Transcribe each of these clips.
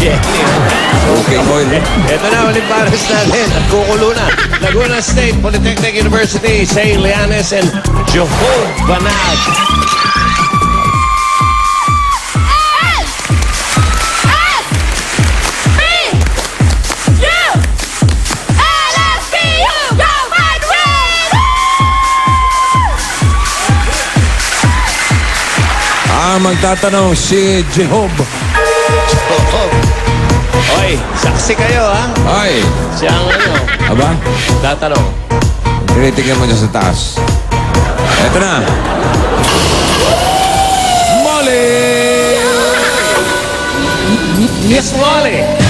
Jenny. Okay, oil. Ito na, ulit pares natin. At kukulo na. Laguna State Polytechnic University, Say Lianes and Johod Banag. Magtatanong si Jehob. Oy, saksi kayo, ha? Ay, Siya ang ano, aba, tatanong. tinitingnan mo dyan sa taas. Eto na. Molly! Miss Molly. 10,000.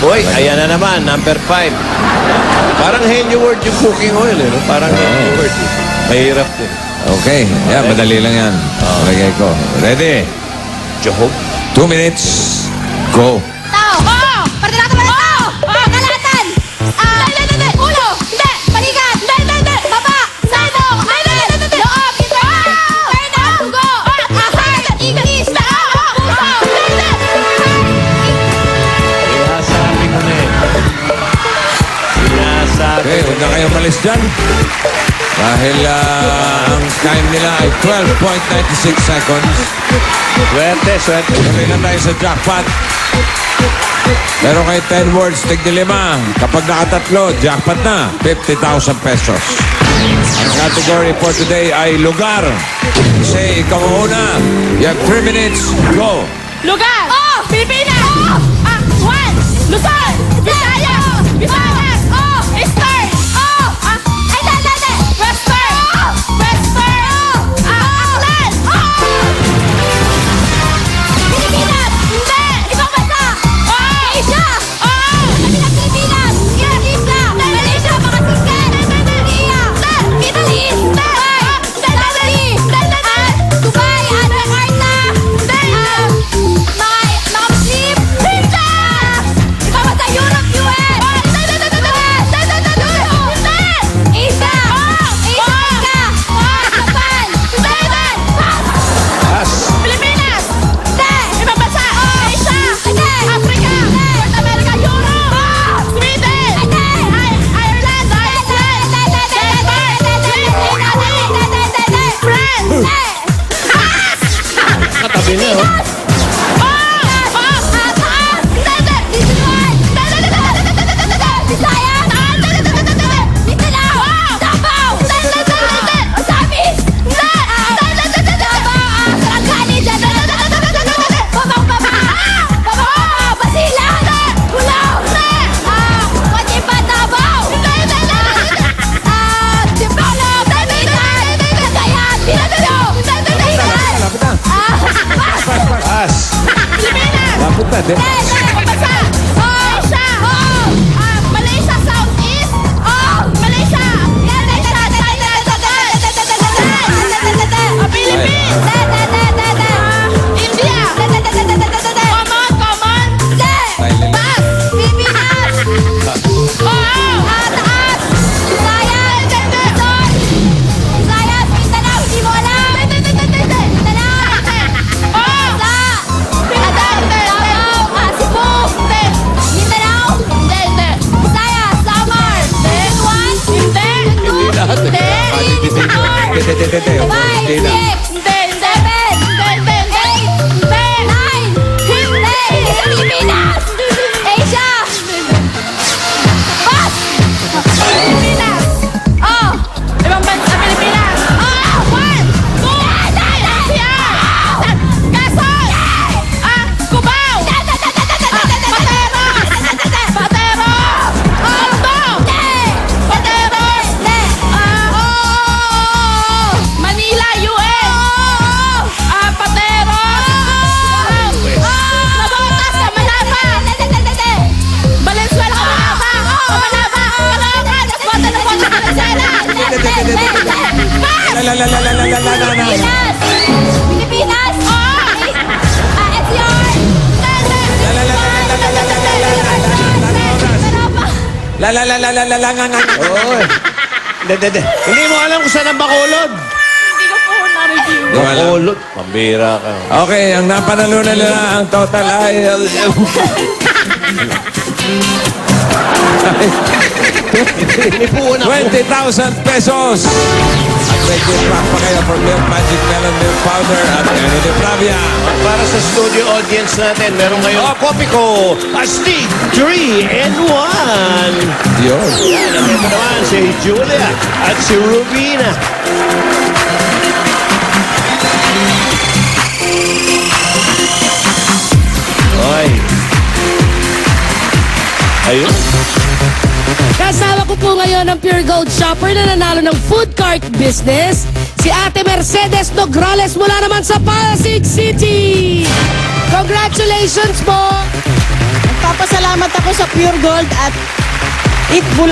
Uy, ayan na naman, number 5. Parang Henry Word yung cooking oil, eh. No? Parang Henry Word. Mahirap din. Okay, yan, madali lang yan. Lagay ko. Ready? Johod. 2 minutes. Go. Tao! Oo! Parte natin ba tao? Oo! Kalatan! Hindi! Ulo! Hindi! Balikat! Hindi! Baba! Sadong! Hindi! Loob! Perna! Dugo! Ahar! Igis! Tao! Puso! Hindi! Sinasabi ko na eh. Sinasabi Okay, ko huwag na kayo malis dyan. Dahil ang time nila ay 12.96 seconds. Swerte, swerte. Tuloy na tayo sa jackpot. Pero kay 10 words, tig-5. Kapag nakatatlo, jackpot na. 50,000 pesos. Ang category for today ay lugar. Say, ikaw una. You have 3 minutes. Go. Lugar! Oh! Pilipinas! Oh! Juan! Luzon! Visayas! Visayas! Oh! Eastern! Oh! Ay, hindi! Western! Oh! Western! Oh! Aklan! Oh! Pilipinas! Hindi! Ibang bansa! Oh! Asia! Oh! Kabilang Pilipinas! Isla! Malaysia! Mga Singken! Korea! Middle East! Saudi! Dubai! Jakarta! Mga Muslim! Hindi! Ibang bansa! Europe! US! Asia! Africa! Japan! Pass. Pilipinas! Hindi! Ibang bansa! Asia! Hindi! Africa! North America! Europe! Sweden! Hindi! Ireland! Iceland! Denmark! France! Katabi na, oh. Pass. Lapit na, din. Malaysia Southeast. Malaysia. Philippines. India. Common. Pass. Pilipinas. Taas. Visayas. Luzon. Visayas. Mindanao. Hindi mo alam. Mindanao. Cebu. Mindanao. Visayas. Samar. Butuan. lahat, eh. Hindi. Hindi. Five, Hindi na. six, seven, nine, hindi. Sa Pilipinas. Asia. Pass. Pilipinas. Oh. Ibang bansa, Pilipinas. Oh. 1, 2, 3, Quezon. Cubao. Patero. Tondo. Patero. Manila, US. Patero. Nabotas, Manaba. Valenzuela, Manaba. Caloocan, Valenzuela. Pilipinas. Pilipinas. It's yours. Oo, eh. Hindi mo alam kung saan ang Bacolod. Hindi ko po Di ba alam? Kulot. Pambira ka. Okay, ang napanalunan nila, ang total ay... Inipuan ako. 20,000 pesos! At may gift pack pa kayo for Milk Magic Melon Milk Powder at Eno de Pravia. Para sa studio audience natin, meron ngayong Copico Astig 3-in-1. Yun. Yan, at ito naman si Julia at si Rubina. Ay. Ayun. Kasama ko po ngayon ang Pure Gold Shopper na nanalo ng food cart business, si Ate Mercedes Nograles mula naman sa Pasig City. Congratulations po! Nagpapasalamat ako sa Pure Gold at Eat Bulacan.